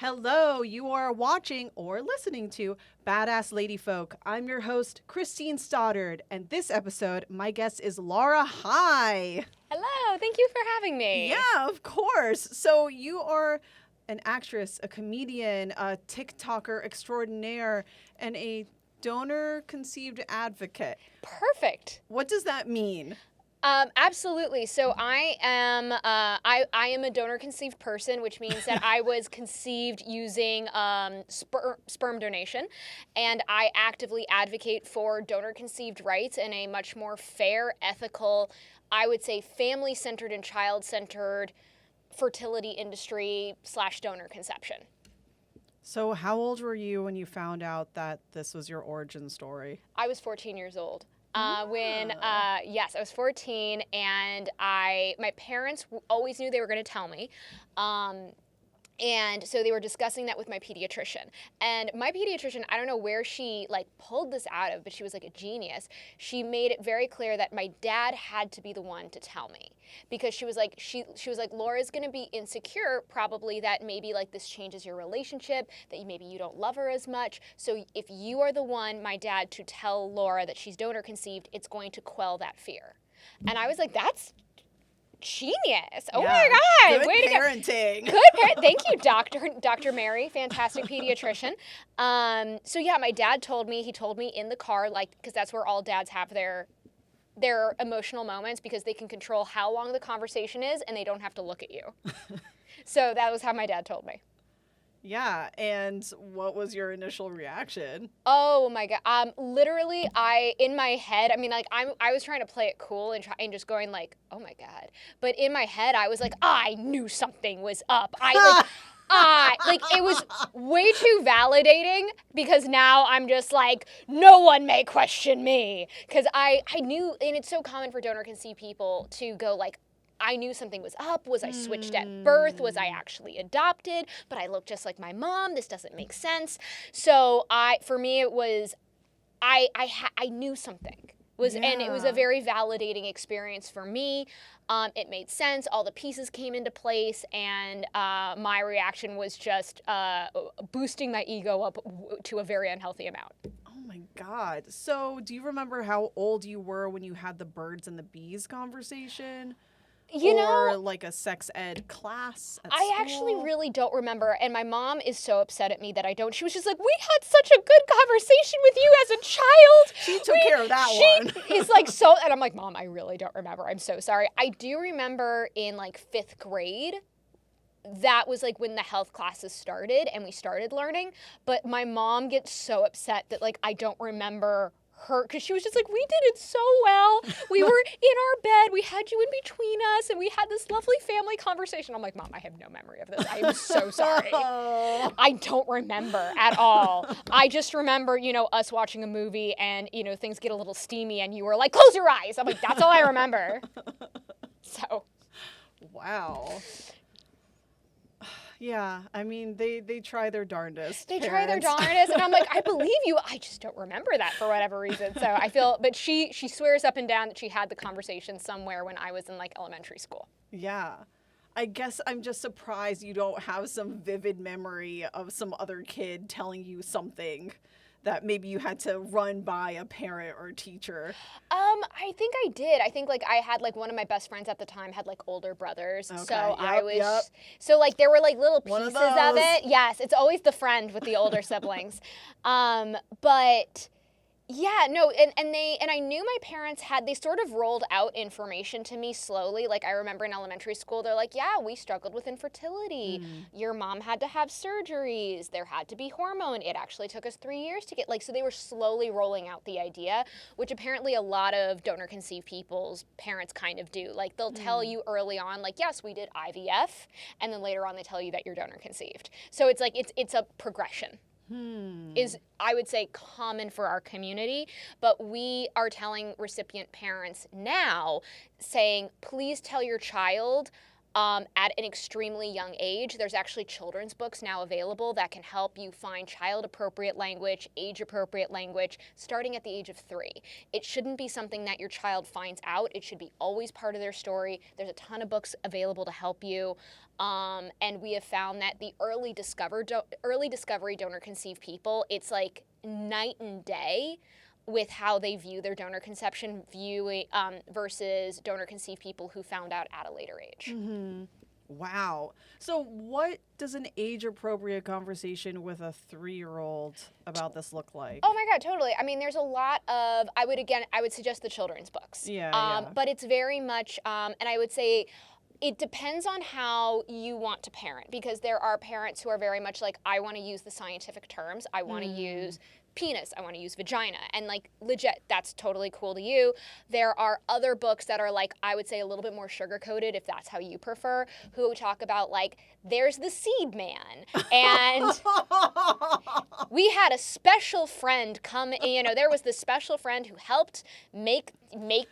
Hello, you are watching or listening to Badass Lady Folk. I'm your host, Christine Stoddard, and this episode, my guest is Laura. Hi. Hello, thank you for having me. Yeah, of course. So you are an actress, a comedian, a TikToker extraordinaire, and a donor-conceived advocate. Perfect. What does that mean? Absolutely. So I am a donor-conceived person, which means that I was conceived using sperm donation, and I actively advocate for donor-conceived rights in a much more fair, ethical, I would say family-centered and child-centered fertility industry / donor conception. So how old were you when you found out that this was your origin story? I was 14 years old. I was 14, and my parents always knew they were going to tell me. And so they were discussing that with my pediatrician. And my pediatrician, I don't know where she pulled this out of, but she was like a genius. She made it very clear that my dad had to be the one to tell me, because she was like, Laura's going to be insecure, probably that maybe this changes your relationship, that maybe you don't love her as much. So if you are the one, my dad, to tell Laura that she's donor conceived, it's going to quell that fear. And I was like, that's genius. Oh my God. Good Way parenting. To go. Good parent. Thank you, Dr. Mary, fantastic pediatrician. So yeah, my dad told me in the car, because that's where all dads have their emotional moments, because they can control how long the conversation is and they don't have to look at you. So that was how my dad told me. Yeah, and what was your initial reaction? Oh my God. Literally, in my head, I was trying to play it cool and just going oh my God. But in my head, I was like, I knew something was up. It was way too validating, because now I'm just no one may question me. Because I knew, and it's so common for donor conceived people to go I knew something was up. Was I switched at birth? Was I actually adopted? But I look just like my mom. This doesn't make sense. So for me, it was, I knew something. And it was a very validating experience for me. It made sense. All the pieces came into place, and my reaction was just boosting my ego up to a very unhealthy amount. Oh my God. So do you remember how old you were when you had the birds and the bees conversation? Or a sex ed class at school? I actually really don't remember, and my mom is so upset at me that I don't. She was just like, we had such a good conversation with you as a child. She took care of that one. She's and I'm like, Mom, I really don't remember. I'm so sorry. I do remember in 5th grade, that was when the health classes started and we started learning, but my mom gets so upset that I don't remember her, because she was just like, we did it so well. We were in our bed, we had you in between us, and we had this lovely family conversation. I'm like, Mom, I have no memory of this. I am so sorry. I don't remember at all. I just remember, us watching a movie and, things get a little steamy and you were like, close your eyes. I'm like, that's all I remember. So. Wow. Yeah, they try their darndest. They try their darndest, and I'm like, I believe you. I just don't remember that for whatever reason. So I feel, but she swears up and down that she had the conversation somewhere when I was in elementary school. Yeah. I guess I'm just surprised you don't have some vivid memory of some other kid telling you something that maybe you had to run by a parent or teacher. I think I did. I think I had one of my best friends at the time had older brothers. Okay. So so there were little pieces of it. Yes, it's always the friend with the older siblings. But yeah, no, and I knew my parents they sort of rolled out information to me slowly. I remember in elementary school, they're like, yeah, we struggled with infertility. Your mom had to have surgeries. There had to be hormone. It actually took us 3 years to get, so they were slowly rolling out the idea, which apparently a lot of donor conceived people's parents kind of do. They'll tell you early on, yes, we did IVF, and then later on they tell you that you're donor conceived. So it's it's a progression. Is, I would say, common for our community, but we are telling recipient parents now, saying, please tell your child, at an extremely young age. There's actually children's books now available that can help you find child-appropriate language, age-appropriate language, starting at the age of 3. It shouldn't be something that your child finds out. It should be always part of their story. There's a ton of books available to help you. And we have found that the early discovery donor-conceived people, it's like night and day with how they view their donor conception versus donor-conceived people who found out at a later age. Mm-hmm. Wow. So what does an age-appropriate conversation with a 3-year-old about this look like? Oh my God, totally. I mean, there's a lot of, I would suggest the children's books. Yeah. But it's very much, and I would say, it depends on how you want to parent, because there are parents who are very much like, I want to use the scientific terms. I want to use penis, I want to use vagina, and like legit, that's totally cool to you. There are other books that are like, I would say a little bit more sugar-coated, if that's how you prefer, who talk about like, there's the seed man, and we had a special friend come, there was this special friend who helped make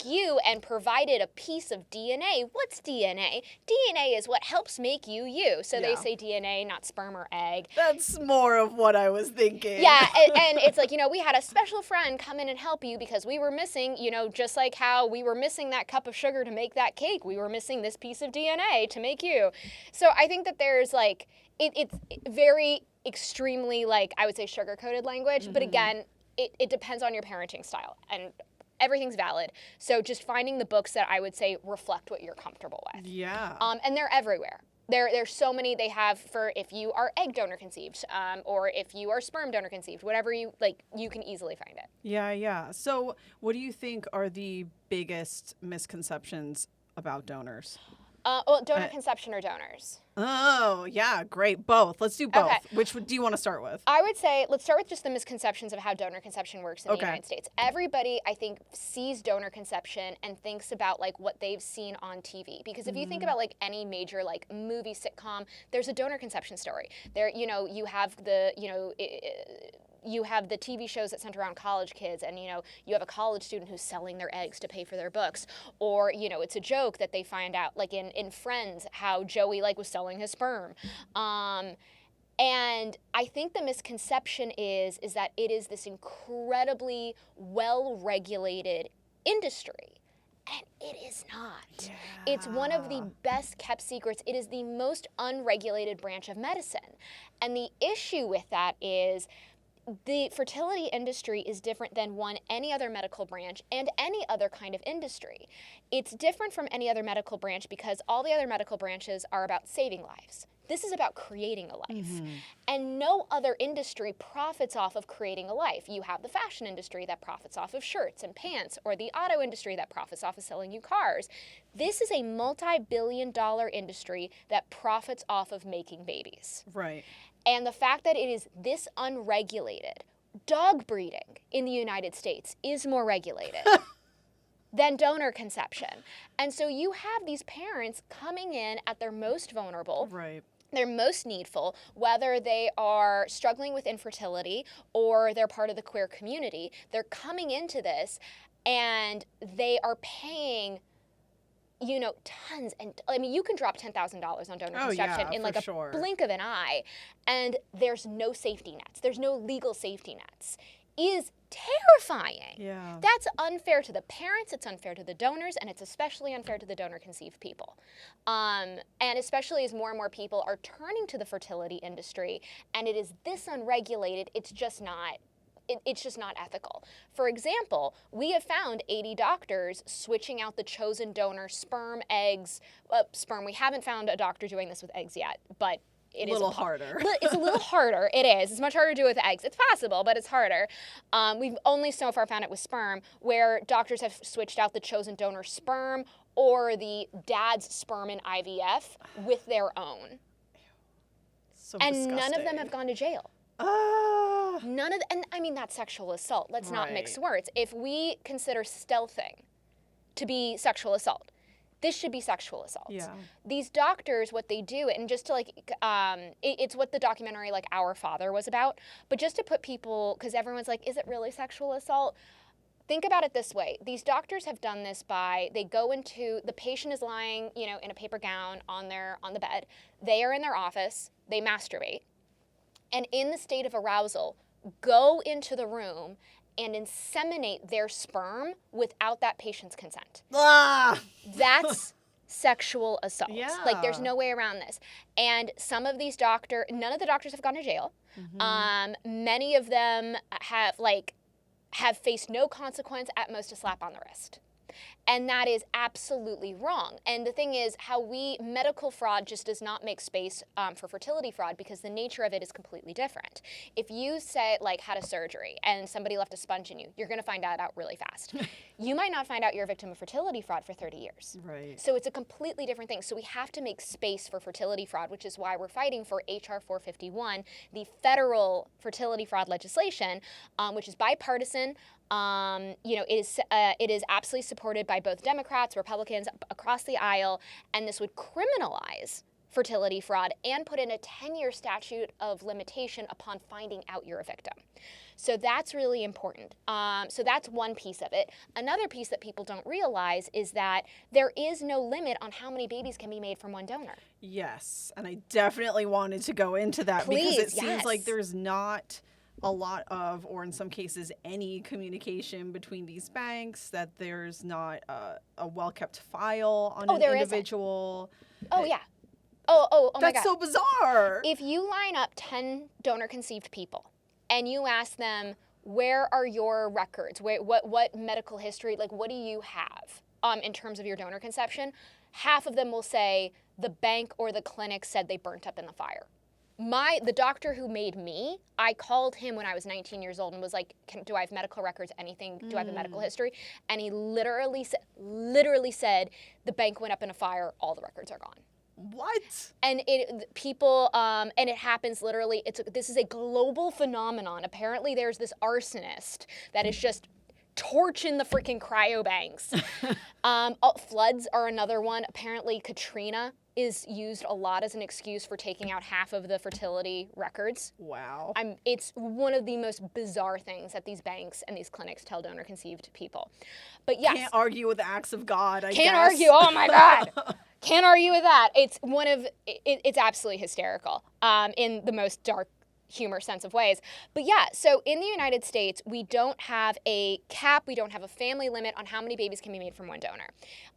you and provided a piece of DNA. What's DNA? DNA is what helps make you you. So they say DNA, not sperm or egg. That's more of what I was thinking. Yeah, and it's like, we had a special friend come in and help you because we were missing, just like how we were missing that cup of sugar to make that cake. We were missing this piece of DNA to make you. So I think that there's like, it's very extremely like, I would say sugar-coated language, but again, it depends on your parenting style, and everything's valid. So just finding the books that I would say reflect what you're comfortable with. Yeah. And they're everywhere. There's so many they have for if you are egg donor conceived, or if you are sperm donor conceived, whatever you like, you can easily find it. Yeah. So what do you think are the biggest misconceptions about donors? Donor conception or donors? Oh, yeah, great. Both. Let's do both. Okay. Which do you want to start with? I would say, let's start with just the misconceptions of how donor conception works in the United States. Everybody, I think, sees donor conception and thinks about like what they've seen on TV. Because if you think about like any major like movie sitcom, there's a donor conception story. There, you have the, you have the TV shows that center around college kids, and you have a college student who's selling their eggs to pay for their books, or it's a joke that they find out, like in Friends, how Joey like was selling his sperm. And I think the misconception is that it is this incredibly well-regulated industry. And it is not. Yeah. It's one of the best kept secrets. It is the most unregulated branch of medicine. And the issue with that is the fertility industry is different than any other medical branch and any other kind of industry. It's different from any other medical branch because all the other medical branches are about saving lives. This is about creating a life. And no other industry profits off of creating a life. You have the fashion industry that profits off of shirts and pants, or the auto industry that profits off of selling you cars. This is a multi-billion-dollar industry that profits off of making babies. Right. And the fact that it is this unregulated, dog breeding in the United States is more regulated than donor conception. And so you have these parents coming in at their most vulnerable. Right. They're most needful, whether they are struggling with infertility or they're part of the queer community. They're coming into this and they are paying tons, and I mean, you can drop $10,000 on donor conception in like a blink of an eye, and there's no safety nets. There's no legal safety nets. Is terrifying. Yeah. That's unfair to the parents, it's unfair to the donors, and it's especially unfair to the donor-conceived people. And especially as more and more people are turning to the fertility industry, and it is this unregulated, it's just not ethical. For example, we have found 80 doctors switching out the chosen donor sperm, eggs, sperm. We haven't found a doctor doing this with eggs yet, but it is a little harder. It's a little harder. It is. It's much harder to do with eggs. It's possible, but it's harder. We've only so far found it with sperm, where doctors have switched out the chosen donor sperm or the dad's sperm in IVF with their own. So and disgusting. None of them have gone to jail. And I mean, that's sexual assault. Let's not mix words. If we consider stealthing to be sexual assault, this should be sexual assault. Yeah. These doctors, what they do, and just to like, it's what the documentary like Our Father was about, but just to put people, because everyone's like, is it really sexual assault? think about it this way. These doctors have done this they go into, the patient is lying, in a paper gown on the bed. They are in their office. They masturbate. And in the state of arousal, go into the room and inseminate their sperm without that patient's consent. Ah! That's sexual assault. Yeah. Like, there's no way around this. And some of these none of the doctors have gone to jail. Many of them have faced no consequence, at most a slap on the wrist. And that is absolutely wrong. And the thing is, medical fraud just does not make space for fertility fraud, because the nature of it is completely different. If you say, had a surgery and somebody left a sponge in you, you're going to find that out really fast. You might not find out you're a victim of fertility fraud for 30 years. Right. So it's a completely different thing. So we have to make space for fertility fraud, which is why we're fighting for H.R. 451, the federal fertility fraud legislation, which is bipartisan. It is absolutely supported by both Democrats, Republicans across the aisle, and this would criminalize fertility fraud and put in a 10-year statute of limitation upon finding out you're a victim. So that's really important. So that's one piece of it. Another piece that people don't realize is that there is no limit on how many babies can be made from one donor. Yes, and I definitely wanted to go into that because it seems like there's not a lot of, or in some cases, any communication between these banks, that there's not a well-kept file on an individual. Oh, yeah. Oh my God. That's so bizarre. If you line up 10 donor-conceived people and you ask them, where are your records? What medical history, what do you have in terms of your donor conception? Half of them will say the bank or the clinic said they burnt up in the fire. The doctor who made me, I called him when I was 19 years old and was like, do I have medical records, anything? Do I have a medical history? And he literally said, the bank went up in a fire, all the records are gone. What? And and it happens literally, this is a global phenomenon. Apparently there's this arsonist that is just torching the freaking cryobanks. Floods are another one. Apparently Katrina is used a lot as an excuse for taking out half of the fertility records. Wow. It's one of the most bizarre things that these banks and these clinics tell donor-conceived people. But yes. Can't argue with the acts of God, I guess. Can't argue. Oh my God. Can't argue with that. It's absolutely hysterical in the most dark humor sense of ways. But yeah, so in the United States, we don't have a cap, we don't have a family limit on how many babies can be made from one donor.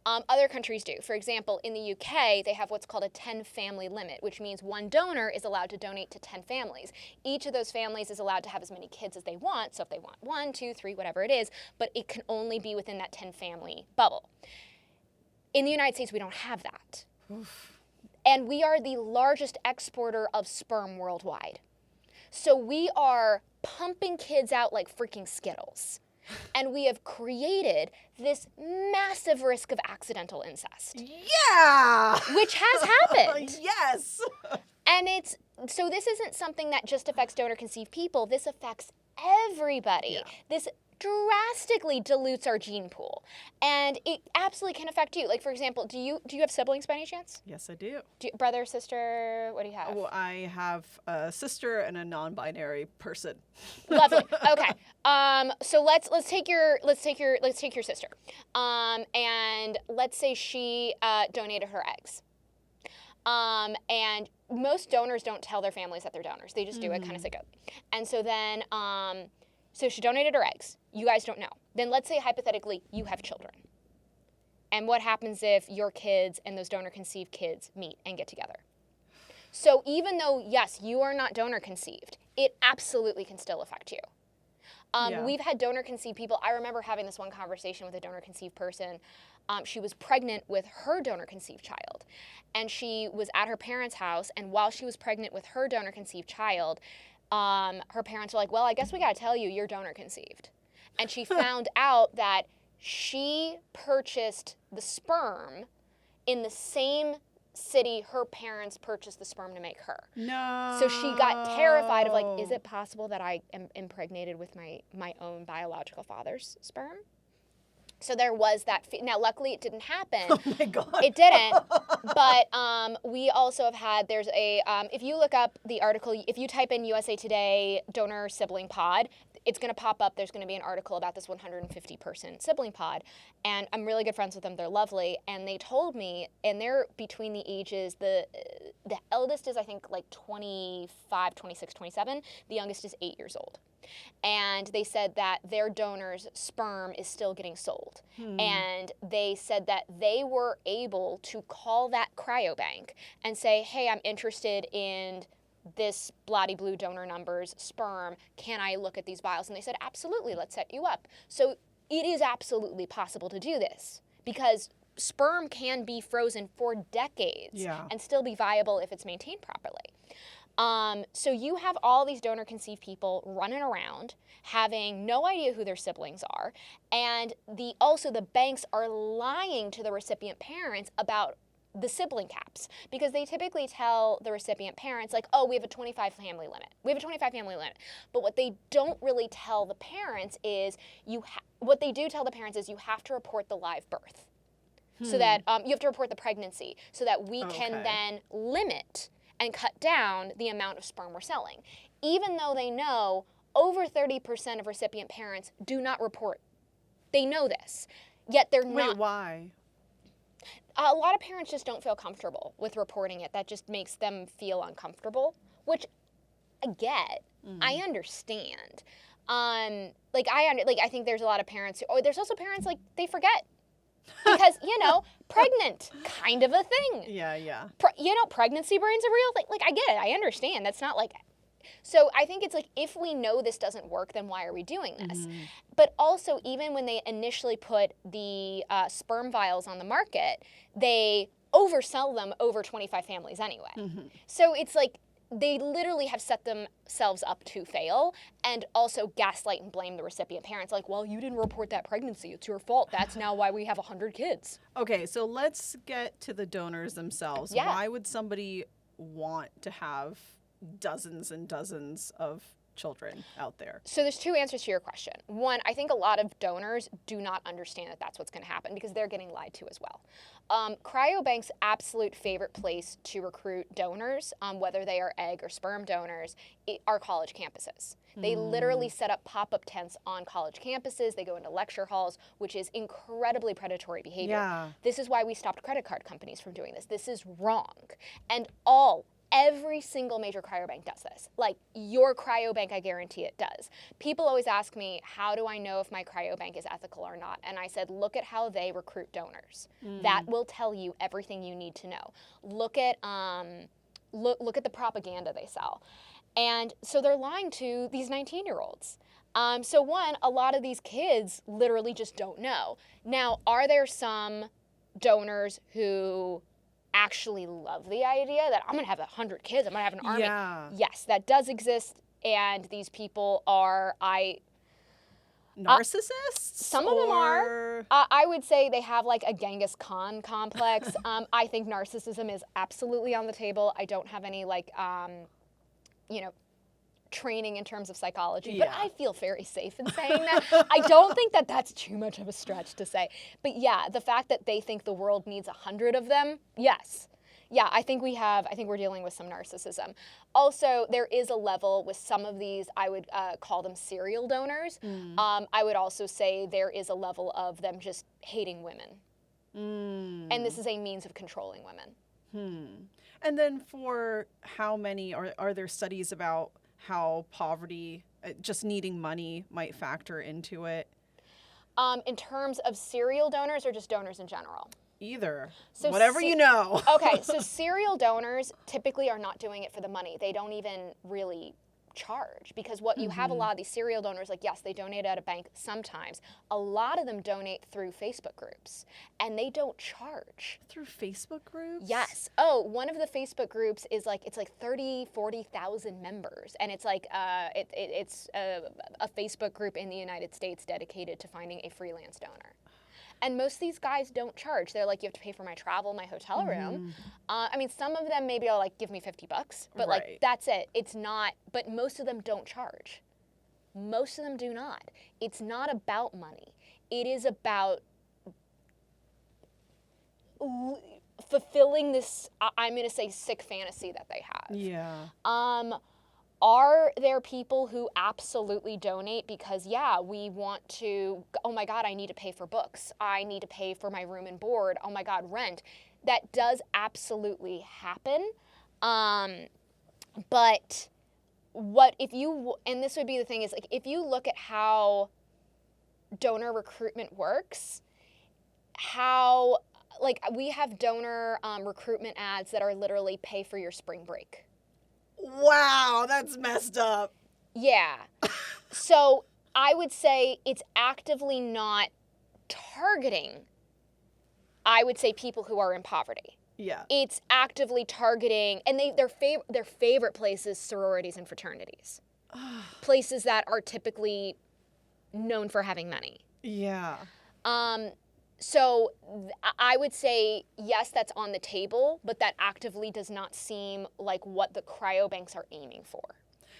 Other countries do. For example, in the UK, they have what's called a 10-family limit, which means one donor is allowed to donate to 10 families. Each of those families is allowed to have as many kids as they want, so if they want 1, 2, 3, whatever it is, but it can only be within that 10-family bubble. In the United States, we don't have that. Oof. And we are the largest exporter of sperm worldwide. So we are pumping kids out like freaking Skittles. And we have created this massive risk of accidental incest. Yeah! Which has happened. Yes! And so this isn't something that just affects donor-conceived people. This affects everybody. Yeah. This drastically dilutes our gene pool. And it absolutely can affect you. Like, for example, do you have siblings by any chance? Yes, I do. Brother, sister, what do you have? Well, I have a sister and a non-binary person. Lovely. Okay. So let's take your sister. And let's say she donated her eggs. And most donors don't tell their families that they're donors. They just do it kind of sicko. And so then so she donated her eggs. You guys don't know. Then let's say hypothetically you have children. And what happens if your kids and those donor-conceived kids meet and get together? So even though, yes, you are not donor-conceived, it absolutely can still affect you. We've had donor-conceived people. I remember having this one conversation with a donor-conceived person. She was pregnant with her donor-conceived child. And she was at her parents' house, and while she was pregnant with her donor-conceived child, her parents were like, well, I guess we got to tell you, you're donor-conceived. And she found out that she purchased the sperm in the same city her parents purchased the sperm to make her. No. So she got terrified of, like, is it possible that I am impregnated with my own biological father's sperm? So there was that. Now, luckily, it didn't happen. Oh, my God. It didn't. But we also have had, there's a, if you look up the article, if you type in USA Today donor sibling pod, it's going to pop up. There's going to be an article about this 150-person sibling pod, and I'm really good friends with them. They're lovely, and they told me, and they're between the ages, the eldest is, I think, like 25, 26, 27. The youngest is 8 years old. And they said that their donor's sperm is still getting sold. And they said that they were able to call that cryobank and say, hey, I'm interested in this bloody blue donor number's sperm. Can I look at these vials? And they said, absolutely, let's set you up. So it is absolutely possible to do this, because sperm can be frozen for decades and still be viable if it's maintained properly. So you have all these donor-conceived people running around, having no idea who their siblings are, and also the banks are lying to the recipient parents about the sibling caps, because they typically tell the recipient parents, like, oh, we have a 25 family limit. We have a 25 family limit. But what they don't really tell the parents is, what they do tell the parents is you have to report the live birth. So that you have to report the pregnancy, so that we can then limit and cut down the amount of sperm we're selling. Even though they know over 30% of recipient parents do not report. They know this, yet they're not. Wait, why? A lot of parents just don't feel comfortable with reporting it. That just makes them feel uncomfortable, which I get. I understand. I think there's a lot of parents who, there's also parents, like, they forget. Because, pregnant, kind of a thing. Yeah. Pregnancy brain's a real thing. Like, I get it. I understand. That's not like... So I think it's like, if we know this doesn't work, then why are we doing this? But also, even when they initially put the sperm vials on the market, they oversell them over 25 families anyway. So it's like, they literally have set themselves up to fail, and also gaslight and blame the recipient parents, like, well, you didn't report that pregnancy, it's your fault, that's now why we have 100 kids. Okay, so let's get to the donors themselves. Why would somebody want to have dozens and dozens of children out there? So there's two answers to your question. One, I think a lot of donors do not understand that that's what's going to happen, because they're getting lied to as well. Cryobank's absolute favorite place to recruit donors, whether they are egg or sperm donors, are college campuses. They literally set up pop-up tents on college campuses. They go into lecture halls, which is incredibly predatory behavior. This is why we stopped credit card companies from doing this. This is wrong. And every single major cryobank does this. Like, your cryobank, I guarantee it does. People always ask me, how do I know if my cryobank is ethical or not? And I said, look at how they recruit donors. That will tell you everything you need to know. Look at the propaganda they sell. And so they're lying to these 19-year-olds. So one, a lot of these kids literally just don't know. Now, are there some donors who actually love the idea that I'm going to have 100 kids, I'm going to have an army? Yes, that does exist, and these people are, narcissists? Some of them are. I would say they have like a Genghis Khan complex. I think narcissism is absolutely on the table. I don't have any training in terms of psychology, but I feel very safe in saying that. I don't think that that's too much of a stretch to say. But yeah, the fact that they think the world needs 100 of them, yes. Yeah, I think we're dealing with some narcissism. Also, there is a level with some of these, I would call them serial donors. I would also say there is a level of them just hating women. And this is a means of controlling women. And then for how many, are there studies about how poverty, just needing money, might factor into it? In terms of serial donors or just donors in general? Either. So whatever you know. Okay, so serial donors typically are not doing it for the money. They don't even really charge, because what you have a lot of these serial donors, like, yes, they donate at a bank sometimes. A lot of them donate through Facebook groups, and they don't charge. Through Facebook groups? Yes. Oh, one of the Facebook groups is like, it's like 40,000 members, and it's like it's a Facebook group in the United States dedicated to finding a freelance donor. And most of these guys don't charge. They're like, you have to pay for my travel, my hotel room. I mean, some of them maybe are like, give me $50, but like, that's it. It's not, but most of them don't charge. Most of them do not. It's not about money. It is about fulfilling this, I'm going to say, sick fantasy that they have. Yeah. Are there people who absolutely donate because, yeah, we want to, oh my God, I need to pay for books. I need to pay for my room and board. Oh my God, rent. That does absolutely happen. But what if you, and this would be the thing is, like, if you look at how donor recruitment works, how, like, we have donor recruitment ads that are literally pay for your spring break. Wow, that's messed up. Yeah. So I would say it's actively not targeting, I would say, people who are in poverty. Yeah. It's actively targeting, and their favorite places, sororities and fraternities. Places that are typically known for having money. Yeah. So I would say, yes, that's on the table, but that actively does not seem like what the cryobanks are aiming for.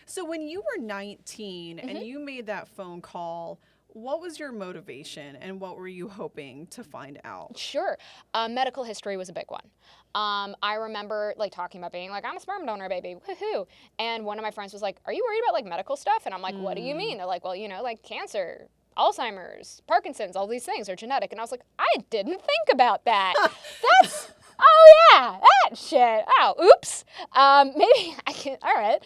So when you were 19 and you made that phone call, what was your motivation and what were you hoping to find out? Sure. Medical history was a big one. I remember like talking about being like, I'm a sperm donor, baby, woohoo. And one of my friends was like, are you worried about like medical stuff? And I'm like, what do you mean? They're like, well, you know, like cancer, Alzheimer's, Parkinson's, all these things are genetic. And I was like, I didn't think about that. That's, oh yeah, that shit. Oh, oops. Maybe I can, all right.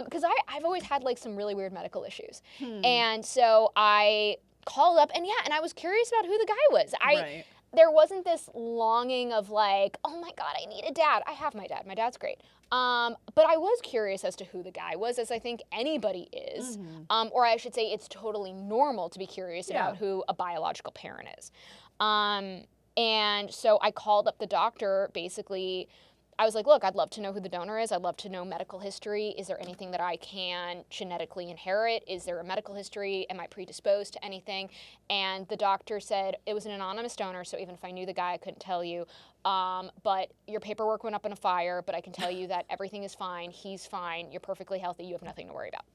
Because I've always had like some really weird medical issues. And so I called up and I was curious about who the guy was. There wasn't this longing of like, oh my God, I need a dad. I have my dad. My dad's great. But I was curious as to who the guy was, as I think anybody is. Or I should say it's totally normal to be curious about who a biological parent is. And so I called up the doctor, basically. I was like, look, I'd love to know who the donor is. I'd love to know medical history. Is there anything that I can genetically inherit? Is there a medical history? Am I predisposed to anything? And the doctor said it was an anonymous donor, so even if I knew the guy, I couldn't tell you. But your paperwork went up in a fire, but I can tell you that everything is fine. He's fine. You're perfectly healthy. You have nothing to worry about.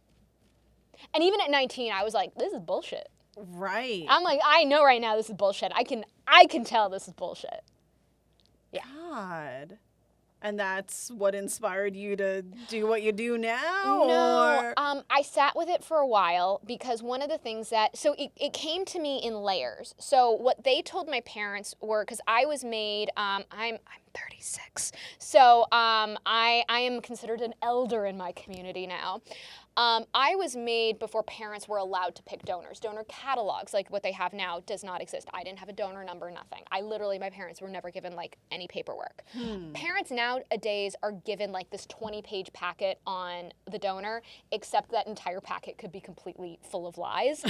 And even at 19, I was like, this is bullshit. Right. I'm like, I know right now this is bullshit. I can tell this is bullshit. Yeah. God. And that's what inspired you to do what you do now? No, I sat with it for a while because one of the things that, so it came to me in layers. So what they told my parents were, because I was made, I'm 36, so I am considered an elder in my community now. I was made before parents were allowed to pick donors. Donor catalogs, like what they have now, does not exist. I didn't have a donor number, nothing. My parents were never given like any paperwork. Parents nowadays are given like this 20-page packet on the donor, except that entire packet could be completely full of lies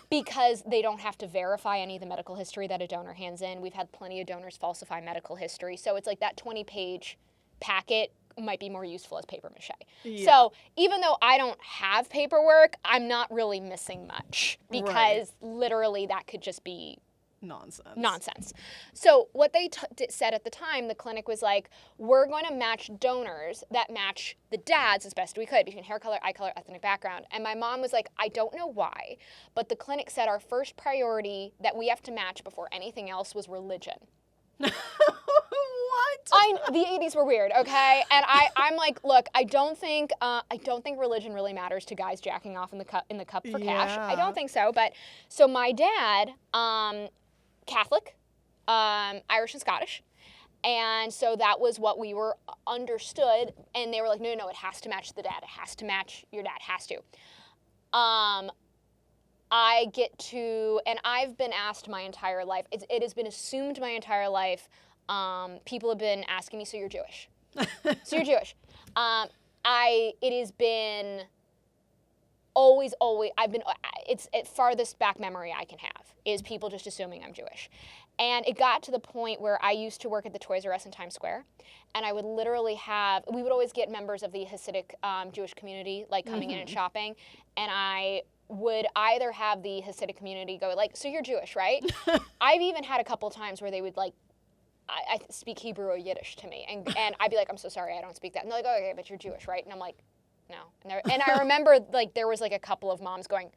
because they don't have to verify any of the medical history that a donor hands in. We've had plenty of donors falsify medical history. So it's like that 20-page packet might be more useful as paper mache. Yeah. So even though I don't have paperwork, I'm not really missing much because literally that could just be nonsense. So what they said at the time, the clinic was like, we're going to match donors that match the dads as best we could between hair color, eye color, ethnic background. And my mom was like, I don't know why, but the clinic said our first priority that we have to match before anything else was religion. What? The 80s were weird, okay? And I'm like, look, I don't think religion really matters to guys jacking off in the cup for cash. I don't think so. But so my dad, Catholic, Irish and Scottish, and so that was what we were understood. And they were like, no, it has to match the dad. It has to match your dad. It has to. I get to, and I've been asked my entire life. It has been assumed my entire life. People have been asking me, so you're Jewish. So you're Jewish. It has been always, it's farthest back memory I can have is people just assuming I'm Jewish. And it got to the point where I used to work at the Toys R Us in Times Square, and I would literally we would always get members of the Hasidic Jewish community like coming in and shopping, and I would either have the Hasidic community go like, so you're Jewish, right? I've even had a couple times where they would like, I speak Hebrew or Yiddish to me, and I'd be like, I'm so sorry, I don't speak that. And they're like, oh, okay, but you're Jewish, right? And I'm like, no. And I remember like there was like a couple of moms going,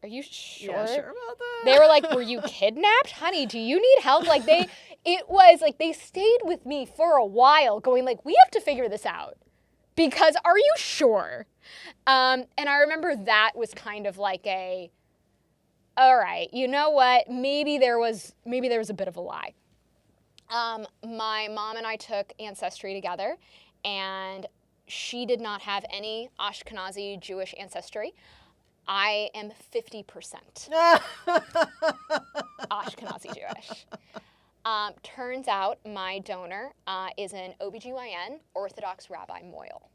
are you sure? Yeah, sure about that? They were like, were you kidnapped? Honey, do you need help? Like it was like they stayed with me for a while going like, we have to figure this out. because are you sure? And I remember that was kind of like all right, you know what? Maybe there was a bit of a lie. My mom and I took Ancestry together, and she did not have any Ashkenazi Jewish ancestry. I am 50% Ashkenazi Jewish. Turns out my donor is an OBGYN, Orthodox Rabbi Moyle.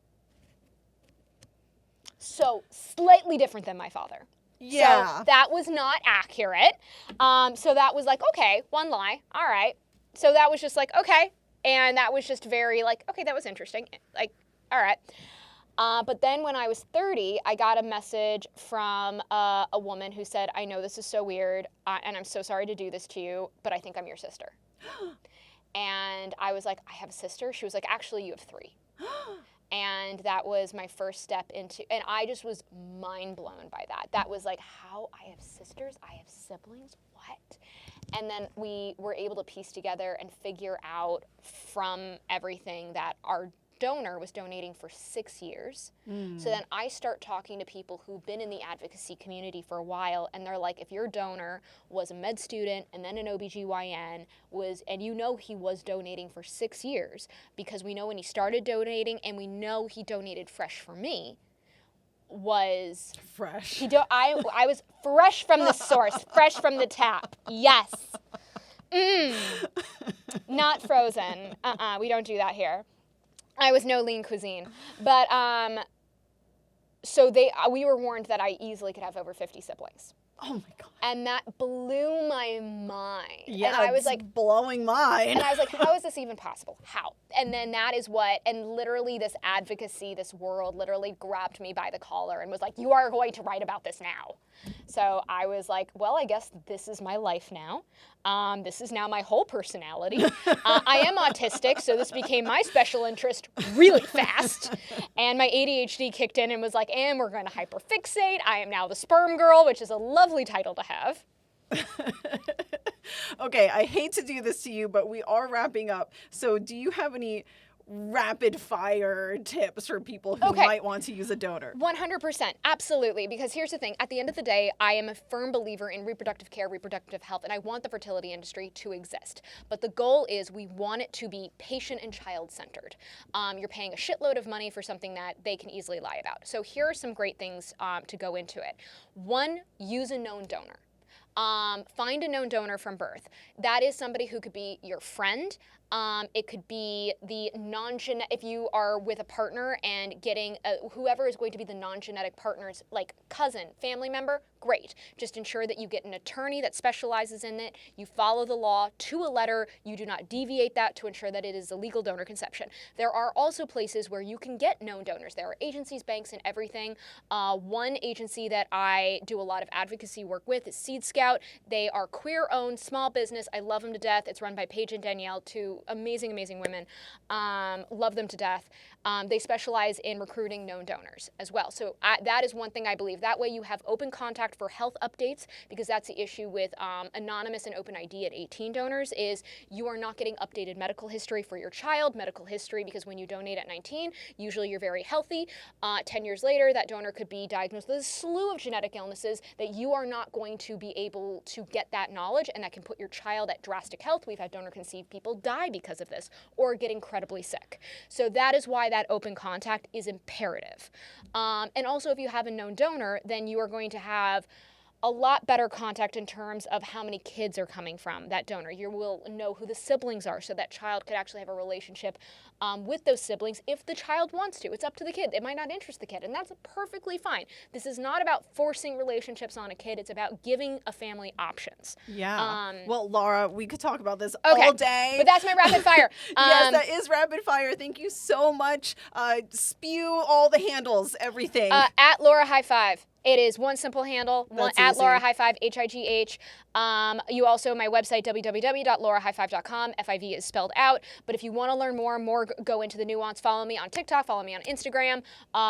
So slightly different than my father. Yeah. So that was not accurate. So that was like, okay, one lie. All right. So that was just like, okay. And that was just very like, okay, that was interesting. Like, all right. But then when I was 30, I got a message from a woman who said, I know this is so weird, and I'm so sorry to do this to you, but I think I'm your sister. And I was like, I have a sister? She was like, actually, you have 3. And that was my first step into, and I just was mind blown by that. That was like, how I have sisters, I have siblings, what? And then we were able to piece together and figure out from everything that our donor was donating for 6 years. So then I start talking to people who've been in the advocacy community for a while, and they're like, if your donor was a med student and then an OBGYN and you know he was donating for 6 years, because we know when he started donating and we know he donated fresh for me, was fresh. I was fresh from the source, fresh from the tap. Yes. Not frozen. We don't do that here. I was no lean cuisine. But so we were warned that I easily could have over 50 siblings. Oh my God. And that blew my mind. Yeah, and I was like, blowing mine. And I was like, how is this even possible? How? And then that is and literally this advocacy, this world literally grabbed me by the collar and was like, you are going to write about this now. So I was like, well, I guess this is my life now. This is now my whole personality. I am autistic, so this became my special interest really fast. And my ADHD kicked in and was like, and we're going to hyperfixate. I am now the sperm girl, which is a lovely title to have. Okay, I hate to do this to you, but we are wrapping up. So do you have any rapid fire tips for people who might want to use a donor? 100%, absolutely. Because here's the thing, at the end of the day, I am a firm believer in reproductive care, reproductive health, and I want the fertility industry to exist. But the goal is we want it to be patient and child-centered. You're paying a shitload of money for something that they can easily lie about. So here are some great things to go into it. 1, use a known donor. Find a known donor from birth. That is somebody who could be your friend. It could be the non-genetic, if you are with a partner and getting whoever is going to be the non-genetic partner's like cousin, family member, great. Just ensure that you get an attorney that specializes in it. You follow the law to a letter. You do not deviate that to ensure that it is a legal donor conception. There are also places where you can get known donors. There are agencies, banks, and everything. One agency that I do a lot of advocacy work with is Seed Scout. They are queer-owned, small business. I love them to death. It's run by Paige and Danielle, two amazing, amazing women. Love them to death. They specialize in recruiting known donors as well. So that is one thing I believe. That way you have open contact for health updates, because that's the issue with anonymous and open ID at 18 donors is you are not getting updated medical history for your child, medical history, because when you donate at 19, usually you're very healthy. 10 years later, that donor could be diagnosed with a slew of genetic illnesses that you are not going to be able to get that knowledge, and that can put your child at drastic health. We've had donor-conceived people die because of this or get incredibly sick. So that is why that open contact is imperative. And also, if you have a known donor, then you are going to have a lot better contact in terms of how many kids are coming from that donor. You will know who the siblings are, so that child could actually have a relationship with those siblings if the child wants to. It's up to the kid. It might not interest the kid, and that's perfectly fine. This is not about forcing relationships on a kid. It's about giving a family options. Yeah. Well, Laura, we could talk about this all day. But that's my rapid fire. Yes, that is rapid fire. Thank you so much. Spew all the handles, everything. At Laura High Five. It is one simple handle, at easy. Laura High Five, HIGH. You also, my website, www.laurahighfive.com. FIV is spelled out. But if you want to learn more go into the nuance, follow me on TikTok, follow me on Instagram.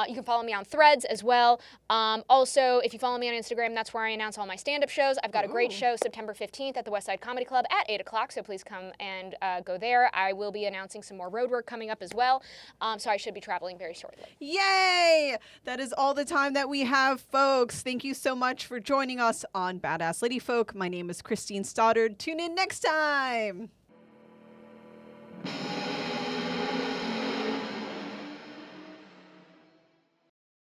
You can follow me on Threads as well. Also, if you follow me on Instagram, that's where I announce all my stand-up shows. I've got a great show September 15th at the West Side Comedy Club at 8 o'clock, so please come and go there. I will be announcing some more road work coming up as well, so I should be traveling very shortly. Yay! That is all the time that we have, folks. Thank you so much for joining us on Badass Lady Folk. My name is Christine Stoddard. Tune in next time.